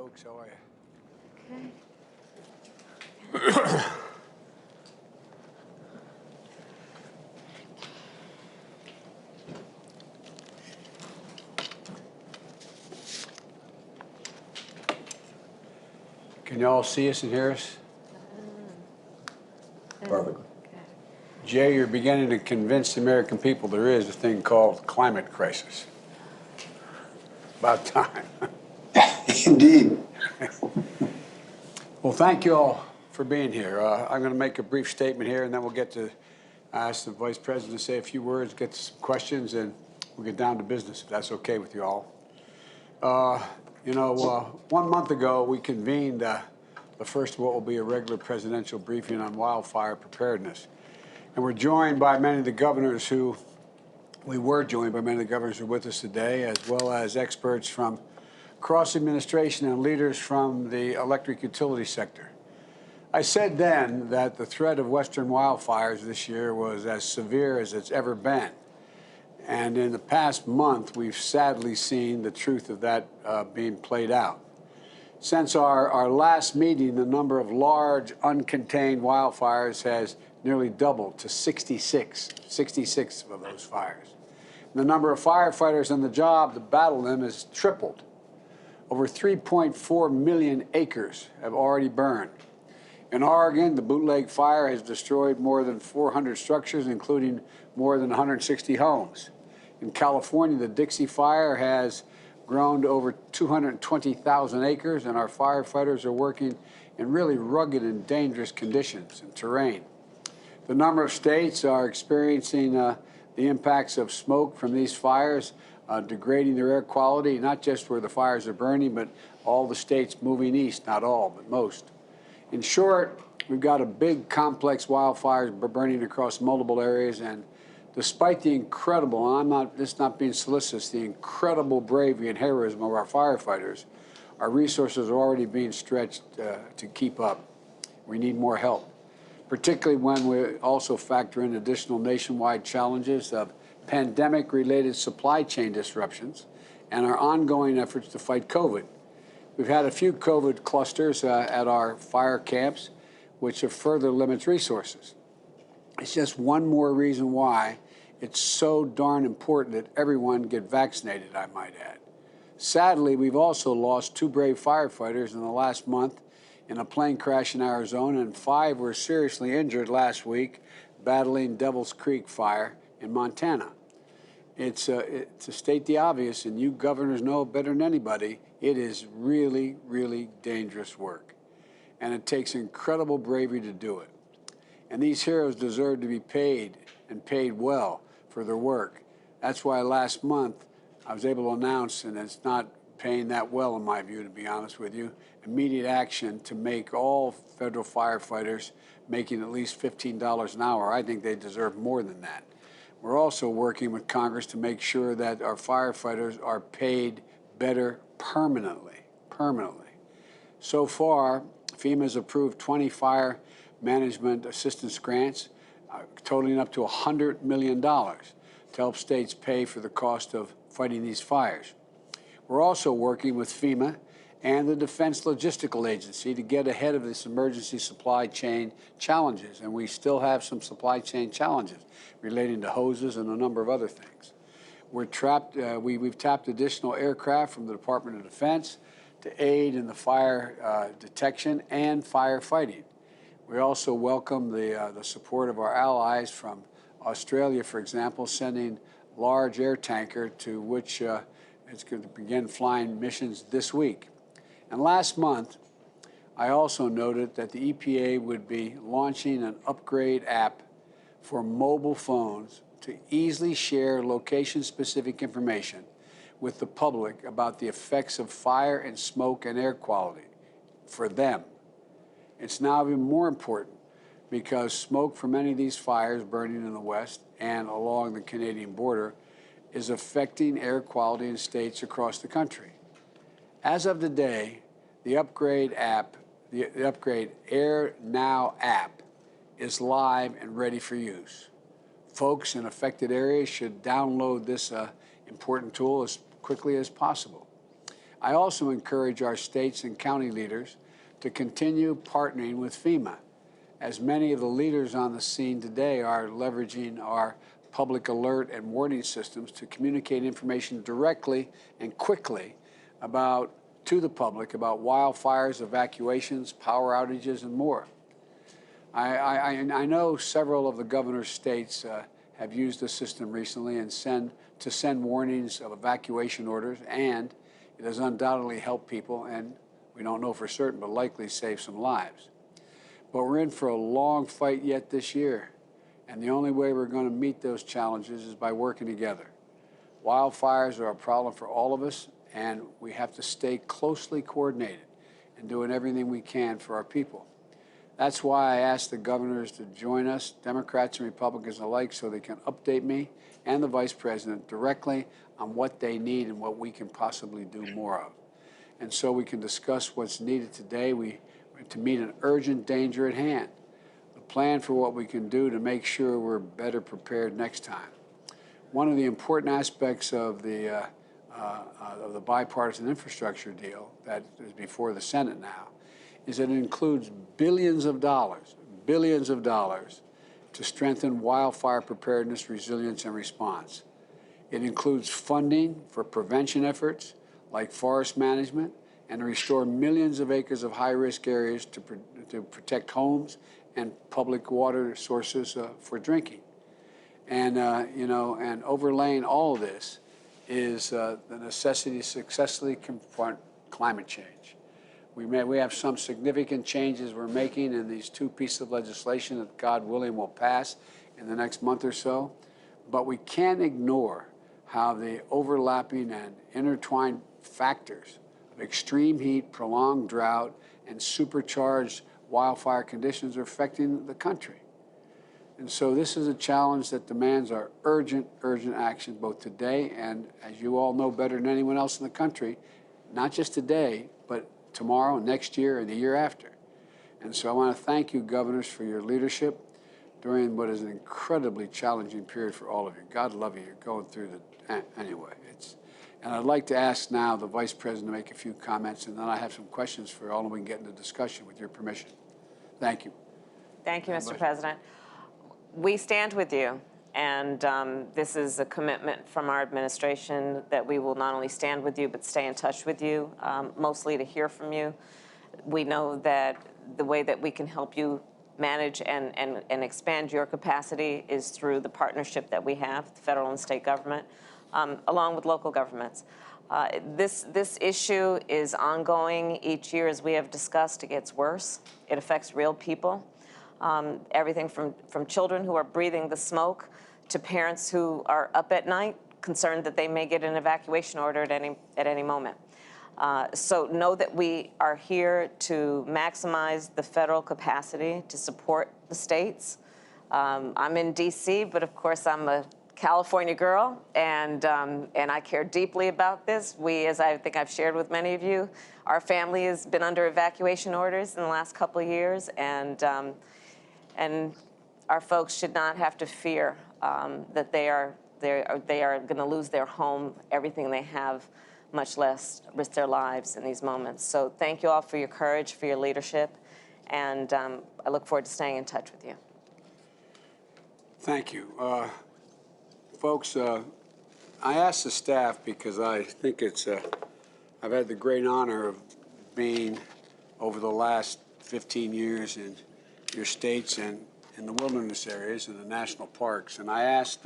folks. How are you? Okay. Can you all see us and hear us? Perfect. Okay. Jay, you're beginning to convince the American people there is a thing called climate crisis. About time. Indeed. Well, thank you all for being here. I'm going to make a brief statement here, and then we'll get to ask the Vice President to say a few words, get to some questions, and we'll get down to business, if that's okay with you all. 1 month ago, we convened the first of what will be a regular presidential briefing on wildfire preparedness. And we're joined by many of the governors who are with us today, as well as experts from across the administration and leaders from the electric utility sector. I said then that the threat of Western wildfires this year was as severe as it's ever been. And in the past month, we've sadly seen the truth of that being played out. Since our last meeting, the number of large, uncontained wildfires has nearly doubled to 66 of those fires. The number of firefighters on the job to battle them has tripled. Over 3.4 million acres have already burned. In Oregon, the bootleg fire has destroyed more than 400 structures, including more than 160 homes. In California, the Dixie Fire has grown to over 220,000 acres, and our firefighters are working in really rugged and dangerous conditions and terrain. The number of states are experiencing the impacts of smoke from these fires, degrading their air quality, not just where the fires are burning, but all the states moving east, not all, but most. In short, we've got a big, complex wildfires burning across multiple areas, and despite the incredible, and this is not being solicitous, the incredible bravery and heroism of our firefighters, our resources are already being stretched to keep up. We need more help, particularly when we also factor in additional nationwide challenges of pandemic-related supply chain disruptions and our ongoing efforts to fight COVID. We've had a few COVID clusters at our fire camps, which have further limits resources. It's just one more reason why it's so darn important that everyone get vaccinated, I might add. Sadly, we've also lost 2 brave firefighters in the last month in a plane crash in Arizona, and 5 were seriously injured last week battling Devil's Creek fire in Montana. To state the obvious, and you governors know better than anybody, it is really, really dangerous work. And it takes incredible bravery to do it. And these heroes deserve to be paid, and paid well, for their work. That's why last month I was able to announce, and it's not paying that well in my view, to be honest with you, immediate action to make all federal firefighters making at least $15 an hour. I think they deserve more than that. We're also working with Congress to make sure that our firefighters are paid better permanently. So far, FEMA has approved 20 fire management assistance grants totaling up to $100 million to help states pay for the cost of fighting these fires. We're also working with FEMA and the Defense Logistical Agency to get ahead of this emergency supply chain challenges, and we still have some supply chain challenges relating to hoses and a number of other things. We've tapped additional aircraft from the Department of Defense to aid in the fire detection and firefighting. We also welcome the support of our allies from Australia, for example, sending a large air tanker to which it's going to begin flying missions this week. And last month, I also noted that the EPA would be launching an upgrade app for mobile phones to easily share location-specific information with the public about the effects of fire and smoke and air quality for them. It's now even more important because smoke from many of these fires burning in the West and along the Canadian border is affecting air quality in states across the country. As of today, the upgrade Air Now app is live and ready for use. Folks in affected areas should download this important tool as quickly as possible. I also encourage our states and county leaders to continue partnering with FEMA, as many of the leaders on the scene today are leveraging our public alert and warning systems to communicate information directly and quickly to the public about wildfires, evacuations, power outages, and more. I know several of the governor's states have used the system recently and send warnings of evacuation orders, and it has undoubtedly helped people, and we don't know for certain, but likely saved some lives. But we're in for a long fight yet this year, and the only way we're going to meet those challenges is by working together. Wildfires are a problem for all of us, and we have to stay closely coordinated and doing everything we can for our people. That's why I asked the governors to join us, Democrats and Republicans alike, so they can update me and the Vice President directly on what they need and what we can possibly do more of. And so we can discuss what's needed today to meet an urgent danger at hand, a plan for what we can do to make sure we're better prepared next time. One of the important aspects of the bipartisan infrastructure deal that is before the Senate now is that it includes billions of dollars to strengthen wildfire preparedness, resilience, and response. It includes funding for prevention efforts like forest management and to restore millions of acres of high-risk areas to protect homes and public water sources for drinking. And, and overlaying all of this is the necessity to successfully confront climate change. We have some significant changes we're making in these two pieces of legislation that, God willing, will pass in the next month or so. But we can't ignore how the overlapping and intertwined factors of extreme heat, prolonged drought, and supercharged wildfire conditions are affecting the country. And so this is a challenge that demands our urgent action, both today and, as you all know better than anyone else in the country, not just today, but tomorrow, next year, and the year after. And so I want to thank you, governors, for your leadership during what is an incredibly challenging period for all of you. God love you. You're going through anyway. And I'd like to ask now the Vice President to make a few comments, and then I have some questions for all, and we can get into discussion with your permission. Thank you. Thank you, Mr. President. We stand with you, and this is a commitment from our administration that we will not only stand with you, but stay in touch with you, mostly to hear from you. We know that the way that we can help you manage and expand your capacity is through the partnership that we have, the federal and state government, along with local governments. This issue is ongoing each year. As we have discussed, it gets worse. It affects real people. Everything from children who are breathing the smoke to parents who are up at night concerned that they may get an evacuation order at any moment. So know that we are here to maximize the federal capacity to support the states. I'm in D.C., but of course I'm a California girl, and I care deeply about this. As I think I've shared with many of you, our family has been under evacuation orders in the last couple of years, and our folks should not have to fear that they are going to lose their home, everything they have, much less risk their lives in these moments. So thank you all for your courage, for your leadership, and I look forward to staying in touch with you. Thank you. Folks, I asked the staff because I think I've had the great honor of being over the last 15 years in your states and in the wilderness areas and the national parks. And I asked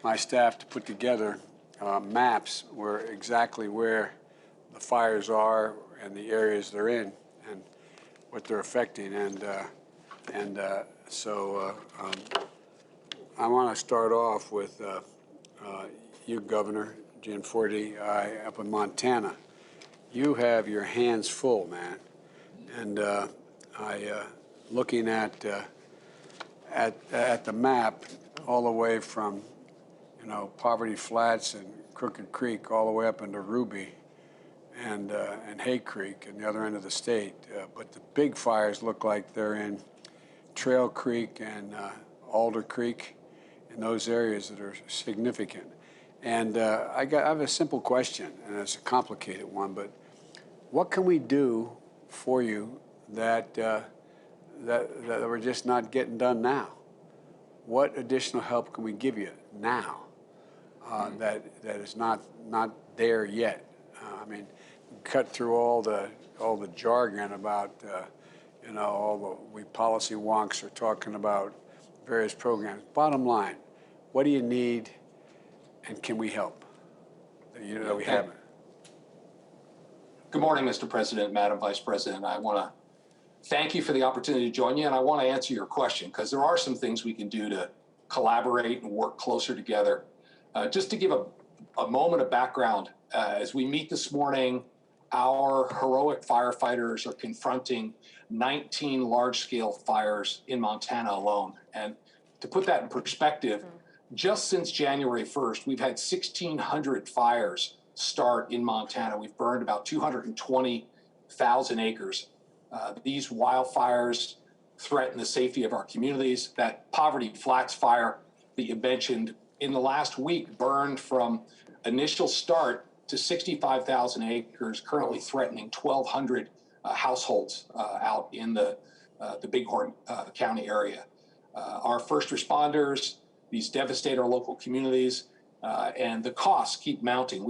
my staff to put together maps exactly where the fires are and the areas they're in and what they're affecting. So I want to start off with you, Governor Gianforte, up in Montana. You have your hands full, man. And looking at the map, all the way from Poverty Flats and Crooked Creek, all the way up into Ruby and Hay Creek, and the other end of the state. But the big fires look like they're in Trail Creek and Alder Creek, in those areas that are significant. And I have a simple question, and it's a complicated one, but what can we do for you that, that we're just not getting done now? What additional help can we give you now that is not there yet? I mean, cut through all the jargon about you know, we policy wonks are talking about various programs. Bottom line, what do you need, and can we help? That we haven't. Good morning, Mr. President, Madam Vice President. I want to thank you for the opportunity to join you, and I want to answer your question because there are some things we can do to collaborate and work closer together. Just to give a moment of background, as we meet this morning, our heroic firefighters are confronting 19 large-scale fires in Montana alone. And to put that in perspective, just since January 1st, we've had 1,600 fires start in Montana. We've burned about 220,000 acres. These wildfires threaten the safety of our communities. That Poverty Flats fire that you mentioned in the last week burned from initial start to 65,000 acres, currently threatening 1,200 households out in the Bighorn County area. Our first responders, these devastate our local communities, and the costs keep mounting.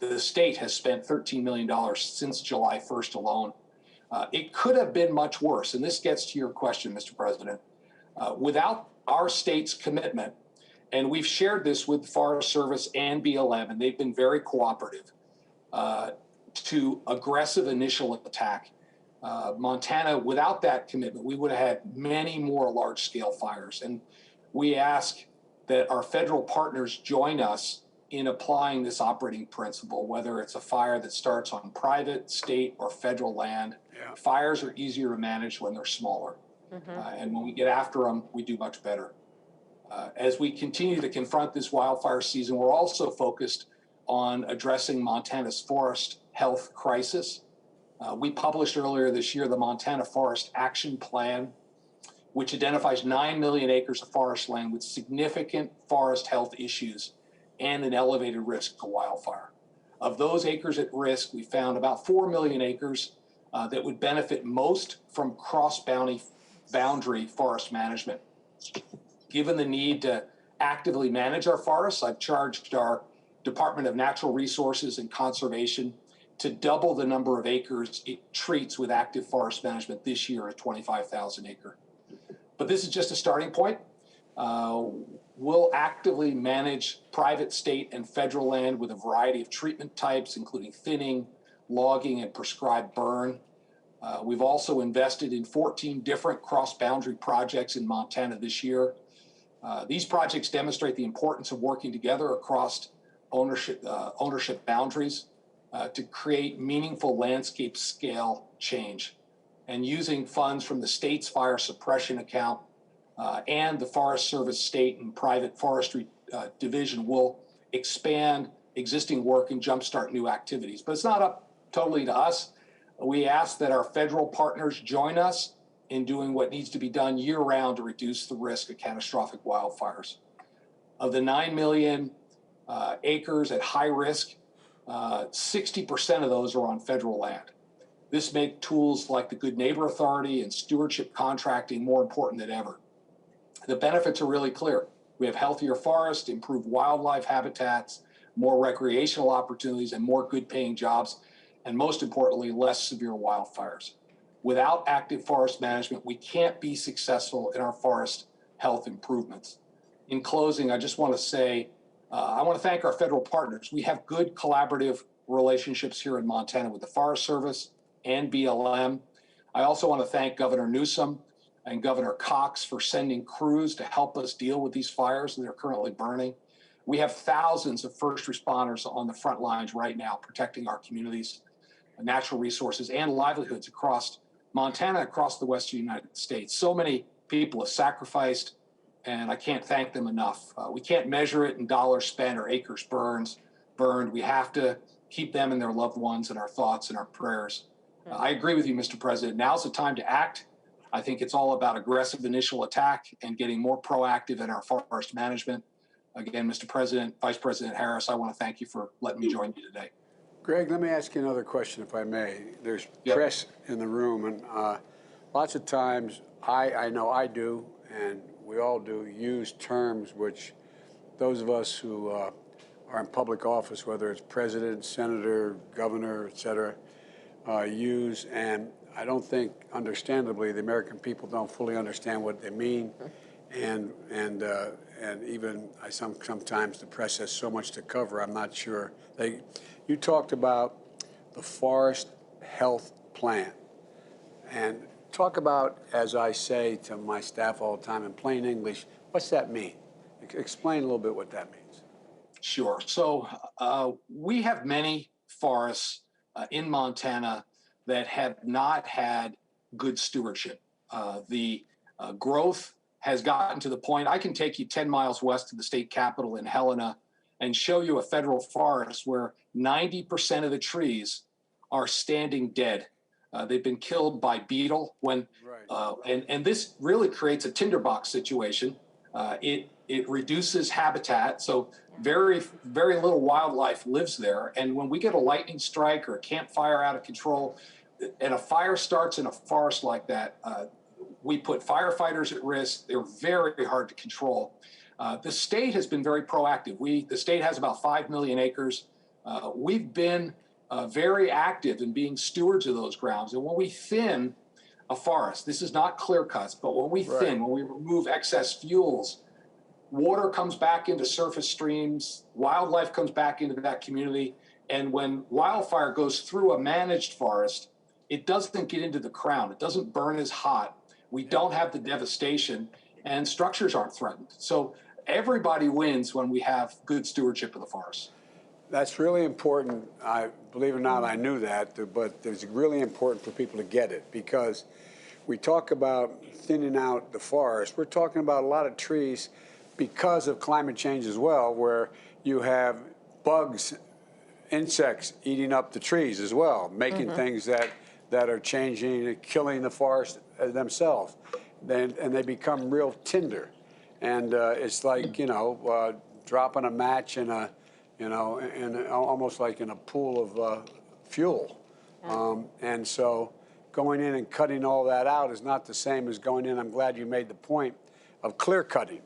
The state has spent $13 million since July 1st alone. It could have been much worse, and this gets to your question, Mr. President. Without our state's commitment, and we've shared this with the Forest Service and BLM, and they've been very cooperative, to aggressive initial attack. Montana, without that commitment, we would have had many more large-scale fires. And we ask that our federal partners join us in applying this operating principle, whether it's a fire that starts on private, state, or federal land. Yeah. Fires are easier to manage when they're smaller. And when we get after them, we do much better. As we continue to confront this wildfire season, we're also focused on addressing Montana's forest health crisis. We published earlier this year the Montana Forest Action Plan, which identifies 9 million acres of forest land with significant forest health issues and an elevated risk of wildfire. Of those acres at risk, we found about 4 million acres that would benefit most from cross-boundary forest management. Given the need to actively manage our forests, I've charged our Department of Natural Resources and Conservation to double the number of acres it treats with active forest management this year at 25,000 acres. But this is just a starting point. We'll actively manage private, state, and federal land with a variety of treatment types, including thinning, logging, and prescribed burn. We've also invested in 14 different cross-boundary projects in Montana this year. These projects demonstrate the importance of working together across ownership boundaries to create meaningful landscape scale change. And using funds from the state's fire suppression account and the Forest Service state and private forestry division will expand existing work and jumpstart new activities. But it's not up totally to us. We ask that our federal partners join us in doing what needs to be done year-round to reduce the risk of catastrophic wildfires. Of the 9 million acres at high risk, 60% of those are on federal land. This makes tools like the Good Neighbor Authority and stewardship contracting more important than ever. The benefits are really clear. We have healthier forests, improved wildlife habitats, more recreational opportunities, and more good-paying jobs, and most importantly, less severe wildfires. Without active forest management, we can't be successful in our forest health improvements. In closing, I just want to say, I want to thank our federal partners. We have good collaborative relationships here in Montana with the Forest Service and BLM. I also want to thank Governor Newsom and Governor Cox for sending crews to help us deal with these fires that are currently burning. We have thousands of first responders on the front lines right now protecting our communities, natural resources, and livelihoods across Montana, across the western United States. So many people have sacrificed, and I can't thank them enough. We can't measure it in dollars spent or acres burned. We have to keep them and their loved ones in our thoughts and our prayers. I agree with you, Mr. President. Now's the time to act. I think it's all about aggressive initial attack and getting more proactive in our forest management. again, Mr. President, Vice President Harris, I want to thank you for letting me join you today. Greg, let me ask you another question, if I may. There's Yep. press in the room, and lots of times I know I do, and we all do, use terms which those of us who are in public office, whether it's president, senator, governor, et cetera, use, and I don't think, understandably, the American people don't fully understand what they mean, and even sometimes the press has so much to cover. I'm not sure. You talked about the Forest Health Plan, and talk about, as I say to my staff all the time in plain English, what's that mean? Explain a little bit what that means. Sure. So we have many forests in Montana that have not had good stewardship. The growth has gotten to the point, I can take you 10 miles west of the state capitol in Helena and show you a federal forest where 90% of the trees are standing dead. They've been killed by beetle and this really creates a tinderbox situation. It reduces habitat, so very little wildlife lives there. And when we get a lightning strike or a campfire out of control, and a fire starts in a forest like that, we put firefighters at risk. They're very hard to control. The state has been very proactive. The state has about 5 million acres. We've been very active in being stewards of those grounds. And when we thin a forest, this is not clear cuts, but when we thin, when we remove excess fuels, water comes back into surface streams, wildlife comes back into that community. And when wildfire goes through a managed forest, it doesn't get into the crown. It doesn't burn as hot. We don't have the devastation, and structures aren't threatened. So everybody wins when we have good stewardship of the forest. That's really important. Believe it or not, I knew that, but it's really important for people to get it, because we talk about thinning out the forest. We're talking about a lot of trees because of climate change as well, where you have bugs, insects eating up the trees as well, making things that are changing, killing the forest themselves. And they become real tinder. And it's like, dropping a match in a, almost like in a pool of fuel. And so going in and cutting all that out is not the same as going in. I'm glad you made the point of clear cutting,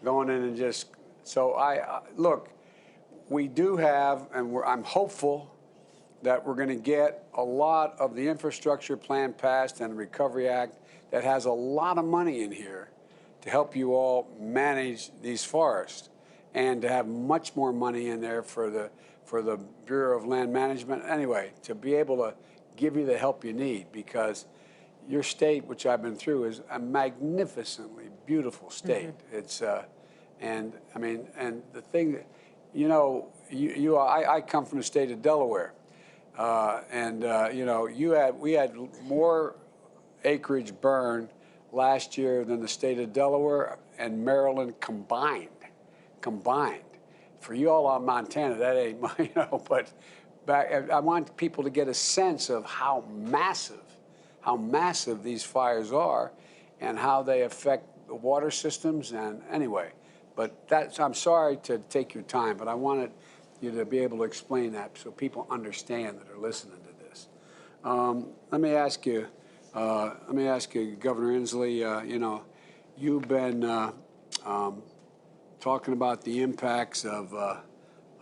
going in and just, so look, we do have, and I'm hopeful that we're going to get a lot of the infrastructure plan passed and the Recovery Act that has a lot of money in here to help you all manage these forests, and to have much more money in there for the Bureau of Land Management. Anyway, to be able to give you the help you need, because your state, which I've been through, is a magnificently beautiful state. It's and I mean, and the thing that, I come from the state of Delaware, we had more acreage burned last year than the state of Delaware and Maryland combined. For you all on Montana, that ain't, but I want people to get a sense of how massive these fires are and how they affect the water systems. And anyway, but I'm sorry to take your time, but I wanted you to be able to explain that so people understand that are listening to this. Let me ask you, Governor Inslee, you've been talking about the impacts of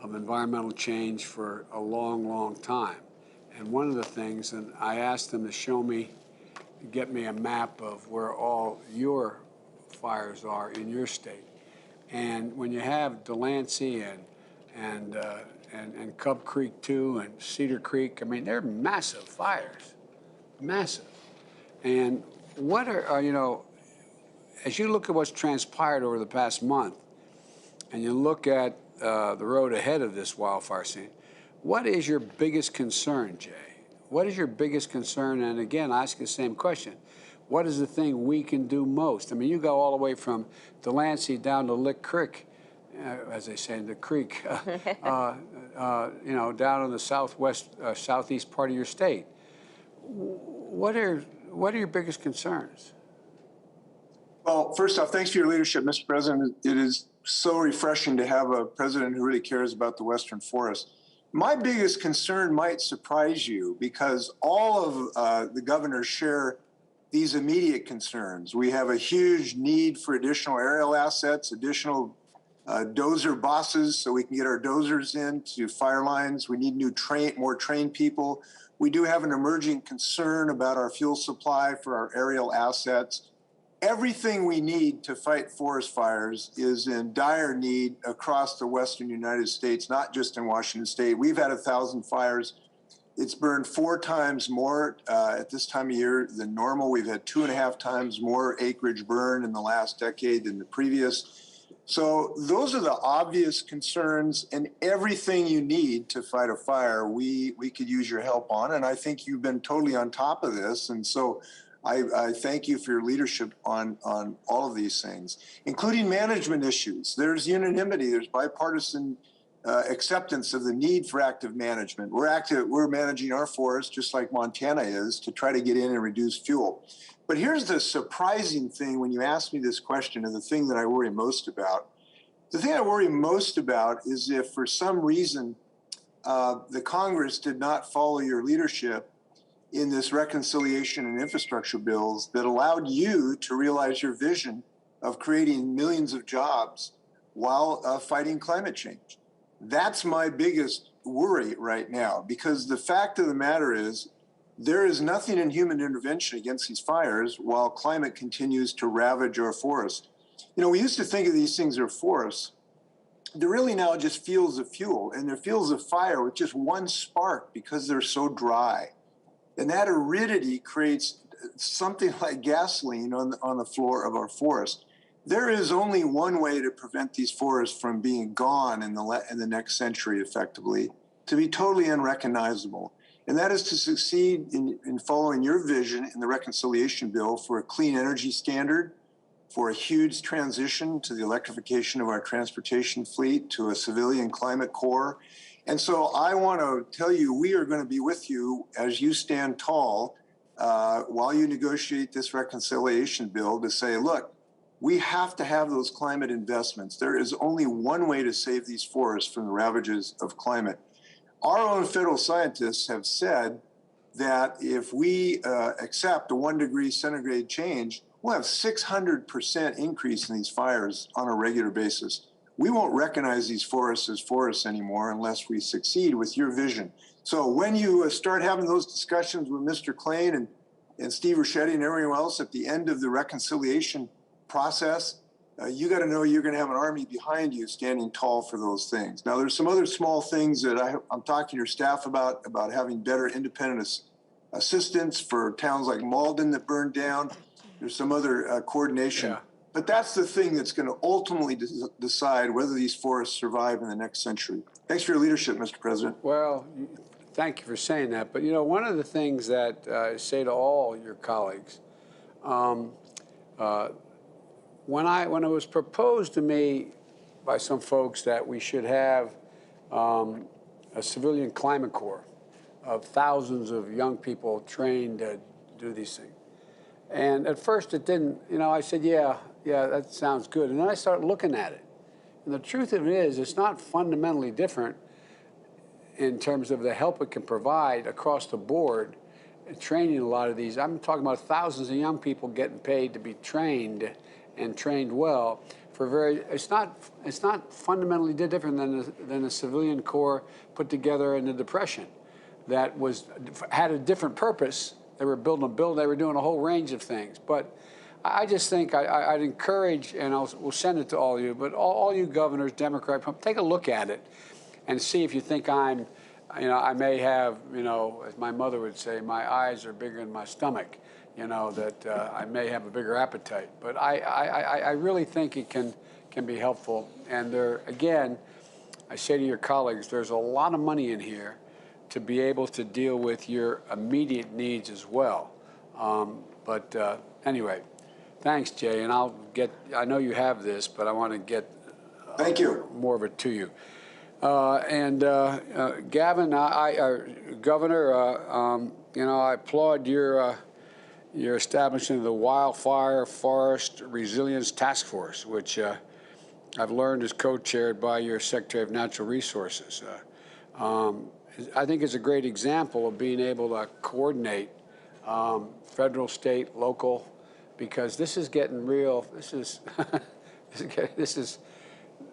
environmental change for a long time. And one of the things, and I asked them to get me a map of where all your fires are in your state. And when you have Delancey and Cub Creek 2 and Cedar Creek, I mean, they're massive fires, massive. And what are, as you look at what's transpired over the past month, and you look at the road ahead of this wildfire scene, what is your biggest concern, Jay? What is your biggest concern? And again, I ask the same question. What is the thing we can do most? I mean, you go all the way from Delancey down to Lick Creek, as they say in the creek, down in the southeast part of your state. What are your biggest concerns? Well, first off, thanks for your leadership, Mr. President. It is so refreshing to have a president who really cares about the Western forest. My biggest concern might surprise you because all of the governors share these immediate concerns. We have a huge need for additional aerial assets, additional dozer bosses so we can get our dozers into fire lines. We need more trained people. We do have an emerging concern about our fuel supply for our aerial assets. Everything we need to fight forest fires is in dire need across the Western United States, not just in Washington State. We've had 1,000 fires. It's burned 4 times more at this time of year than normal. We've had 2.5 times more acreage burned in the last decade than the previous. So those are the obvious concerns, and everything you need to fight a fire, we could use your help on. And I think you've been totally on top of this. And so I thank you for your leadership on all of these things, including management issues. There's unanimity, there's bipartisan acceptance of the need for active management. We're managing our forest just like Montana is to try to get in and reduce fuel. But here's the surprising thing when you ask me this question, and the thing that I worry most about. The thing I worry most about is if for some reason the Congress did not follow your leadership in this reconciliation and infrastructure bills that allowed you to realize your vision of creating millions of jobs while fighting climate change. That's my biggest worry right now, because the fact of the matter is there is nothing in human intervention against these fires while climate continues to ravage our forests. You know, we used to think of these things as forests. They're really now just fields of fuel, and they're fields of fire with just one spark because they're so dry. And that aridity creates something like gasoline on the floor of our forest. There is only one way to prevent these forests from being gone in the next century effectively, to be totally unrecognizable. And that is to succeed in following your vision in the reconciliation bill for a clean energy standard, for a huge transition to the electrification of our transportation fleet, to a civilian climate corps. And so I want to tell you, we are going to be with you as you stand tall while you negotiate this reconciliation bill to say, look, we have to have those climate investments. There is only one way to save these forests from the ravages of climate. Our own federal scientists have said that if we accept a 1 degree centigrade change, we'll have 600% increase in these fires on a regular basis. We won't recognize these forests as forests anymore unless we succeed with your vision. So when you start having those discussions with Mr. Klain and Steve Ricchetti and everyone else at the end of the reconciliation process, you got to know you're going to have an army behind you standing tall for those things. Now, there's some other small things that I'm talking to your staff about having better independent assistance for towns like Malden that burned down. There's some other coordination. Yeah. But that's the thing that's going to ultimately decide whether these forests survive in the next century. Thanks for your leadership, Mr. President. Well, thank you for saying that. But, you know, one of the things that I say to all your colleagues, when it was proposed to me by some folks that we should have a civilian climate corps of thousands of young people trained to do these things. And at first it didn't, you know, I said, yeah, that sounds good. And then I started looking at it. And the truth of it is, it's not fundamentally different in terms of the help it can provide across the board and training a lot of these. I'm talking about thousands of young people getting paid to be trained and trained well for it's not fundamentally different than a civilian corps put together in the Depression that had a different purpose. They were building a building, they were doing a whole range of things. But I just think I'd encourage, and we'll send it to all of you, but all you governors, Democrat, take a look at it and see if you think I may have, as my mother would say, my eyes are bigger than my stomach, that I may have a bigger appetite. But I really think it can be helpful. And again, I say to your colleagues, there's a lot of money in here to be able to deal with your immediate needs as well. Anyway, thanks, Jay. And I know you have this, but I want to get Thank you. More of it to you. Gavin, Governor, I applaud your you're establishing the Wildfire Forest Resilience Task Force, which I've learned is co-chaired by your Secretary of Natural Resources. I think it's a great example of being able to coordinate federal, state, local, because this is getting real. This is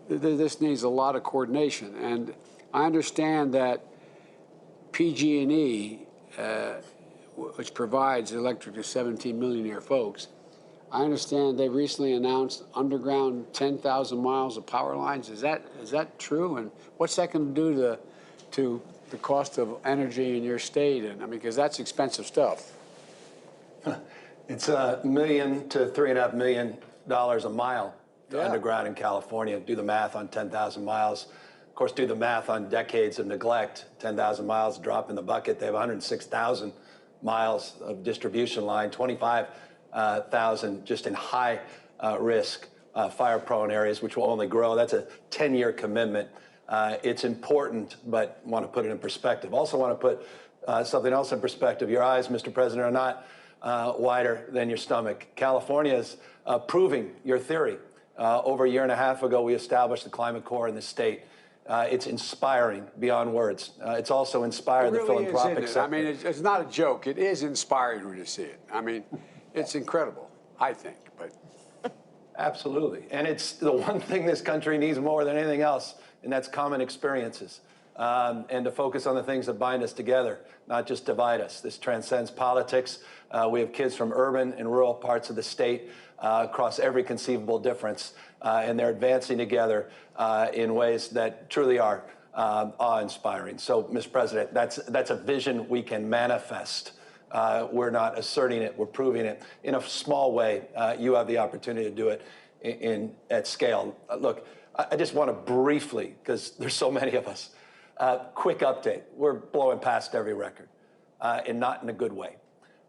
this needs a lot of coordination. And I understand that PG&E, which provides electric to 17 million of your folks, I understand they recently announced underground 10,000 miles of power lines. Is that true? And what's that going to do to the cost of energy in your state? And I mean, because that's expensive stuff. It's $1 million to $3.5 million a mile to underground in California. Do the math on 10,000 miles. Of course, do the math on decades of neglect. 10,000 miles, drop in the bucket. They have 106,000 miles of distribution line, 25,000 just in high risk fire-prone areas, which will only grow. That's a 10-year commitment. It's important, but want to put it in perspective. Also want to put something else in perspective. Your eyes, Mr. President, are not wider than your stomach. California is proving your theory. Over a year and a half ago, we established the Climate Corps in the state. It's inspiring beyond words. It's also inspired the philanthropic sector. I mean, it's not a joke. It is inspiring when you see it. I mean, it's incredible, I think. But absolutely. And it's the one thing this country needs more than anything else, and that's common experiences. And to focus on the things that bind us together, not just divide us. This transcends politics. We have kids from urban and rural parts of the state across every conceivable difference, and they're advancing together in ways that truly are awe-inspiring. So, Mr. President, that's a vision we can manifest. We're not asserting it, we're proving it. In a small way, you have the opportunity to do it at scale. Look, I just want to briefly, because there's so many of us, quick update. We're blowing past every record, and not in a good way.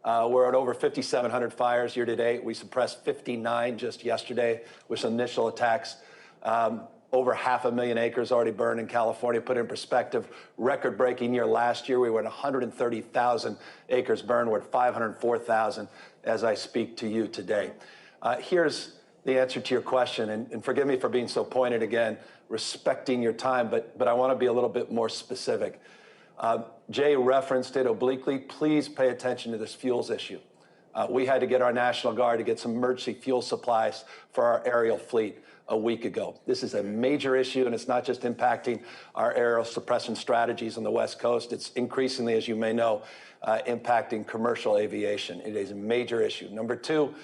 We're at over 5,700 fires year to date. We suppressed 59 just yesterday with some initial attacks. Over 500,000 acres already burned in California. Put it in perspective, record-breaking year last year. We were at 130,000 acres burned. We're at 504,000 as I speak to you today. Here's the answer to your question, and forgive me for being so pointed again, respecting your time, but I want to be a little bit more specific. Jay referenced it obliquely. Please pay attention to this fuels issue. We had to get our National Guard to get some emergency fuel supplies for our aerial fleet a week ago. This is a major issue, and it's not just impacting our aerial suppression strategies on the West Coast. It's increasingly, as you may know, impacting commercial aviation. It is a major issue. Number two,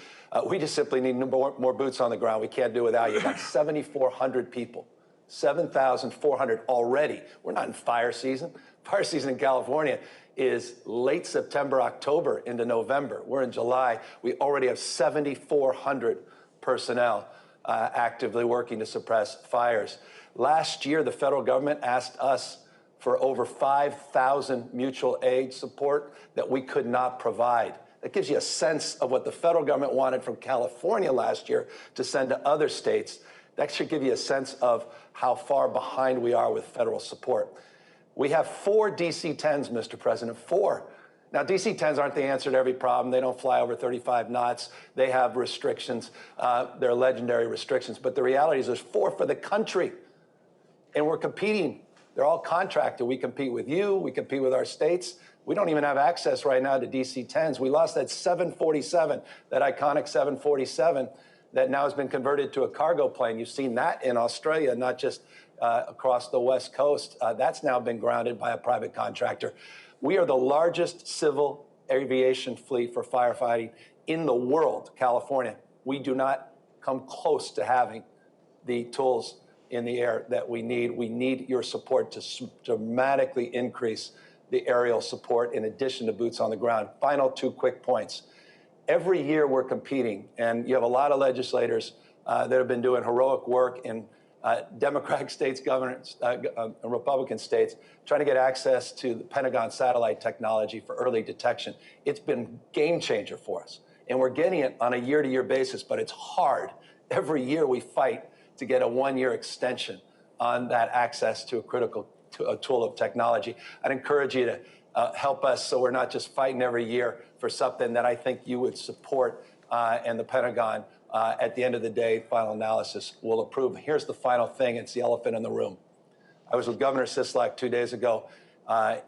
we just simply need more boots on the ground. We can't do it without you. Got 7,400 people, 7,400 already. We're not in fire season. Fire season in California is late September, October into November. We're in July. We already have 7,400 personnel actively working to suppress fires. Last year, the federal government asked us for over 5,000 mutual aid support that we could not provide. That gives you a sense of what the federal government wanted from California last year to send to other states. That should give you a sense of how far behind we are with federal support. We have 4 DC-10s, Mr. President, 4. Now, DC-10s aren't the answer to every problem. They don't fly over 35 knots. They have restrictions. They're legendary restrictions. But the reality is there's 4 for the country, and we're competing. They're all contracted. We compete with you. We compete with our states. We don't even have access right now to DC-10s. We lost that 747, that iconic 747, that now has been converted to a cargo plane. You've seen that in Australia, not just across the West Coast. That's now been grounded by a private contractor. We are the largest civil aviation fleet for firefighting in the world, California. We do not come close to having the tools in the air that we need. We need your support to dramatically increase the aerial support in addition to boots on the ground. Final 2 quick points. Every year we're competing, and you have a lot of legislators that have been doing heroic work in Democratic states, governors, Republican states, trying to get access to the Pentagon satellite technology for early detection. It's been a game changer for us, and we're getting it on a year-to-year basis, but it's hard. Every year we fight to get a 1-year extension on that access to a critical tool of technology. I'd encourage you to help us so we're not just fighting every year for something that I think you would support and the Pentagon, at the end of the day, final analysis will approve. Here's the final thing. It's the elephant in the room. I was with Governor Sisolak 2 days ago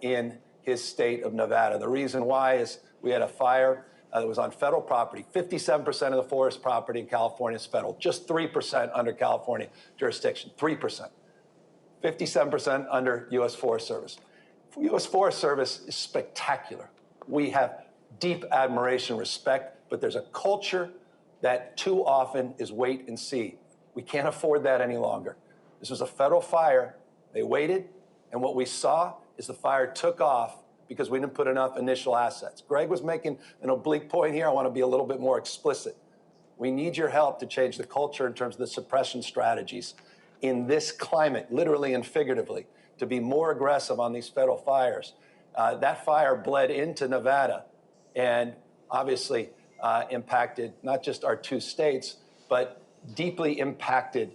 in his state of Nevada. The reason why is we had a fire that was on federal property. 57% of the forest property in California is federal, just 3% under California jurisdiction, 3%. 57% under U.S. Forest Service. U.S. Forest Service is spectacular. We have deep admiration, respect, but there's a culture that too often is wait and see. We can't afford that any longer. This was a federal fire. They waited, and what we saw is the fire took off because we didn't put enough initial assets. Greg was making an oblique point here. I want to be a little bit more explicit. We need your help to change the culture in terms of the suppression strategies in this climate, literally and figuratively, to be more aggressive on these federal fires. That fire bled into Nevada and obviously impacted not just our 2 states, but deeply impacted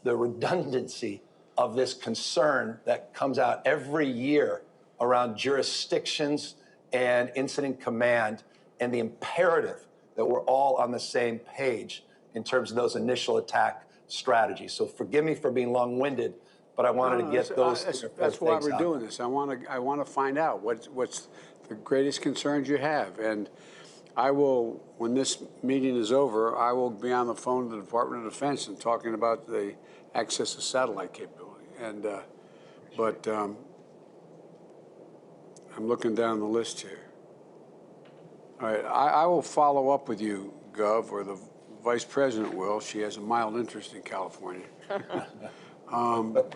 the redundancy of this concern that comes out every year around jurisdictions and incident command and the imperative that we're all on the same page in terms of those initial attack strategies. So forgive me for being long-winded, but I wanted to get those That's why we're doing this. I want to find out what's the greatest concerns you have, and I will, when this meeting is over, I will be on the phone to the Department of Defense and talking about the access to satellite capability. And but I'm looking down the list here. All right, I will follow up with you, Gov, or the Vice President will. She has a mild interest in California.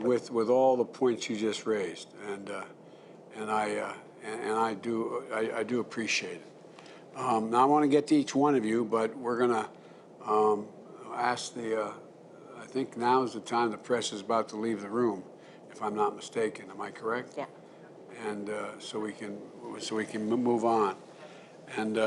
With all the points you just raised, and I do appreciate it. Now I want to get to each one of you, but we're going to ask the. I think now is the time the press is about to leave the room, if I'm not mistaken. Am I correct? Yeah. And so we can move on, and.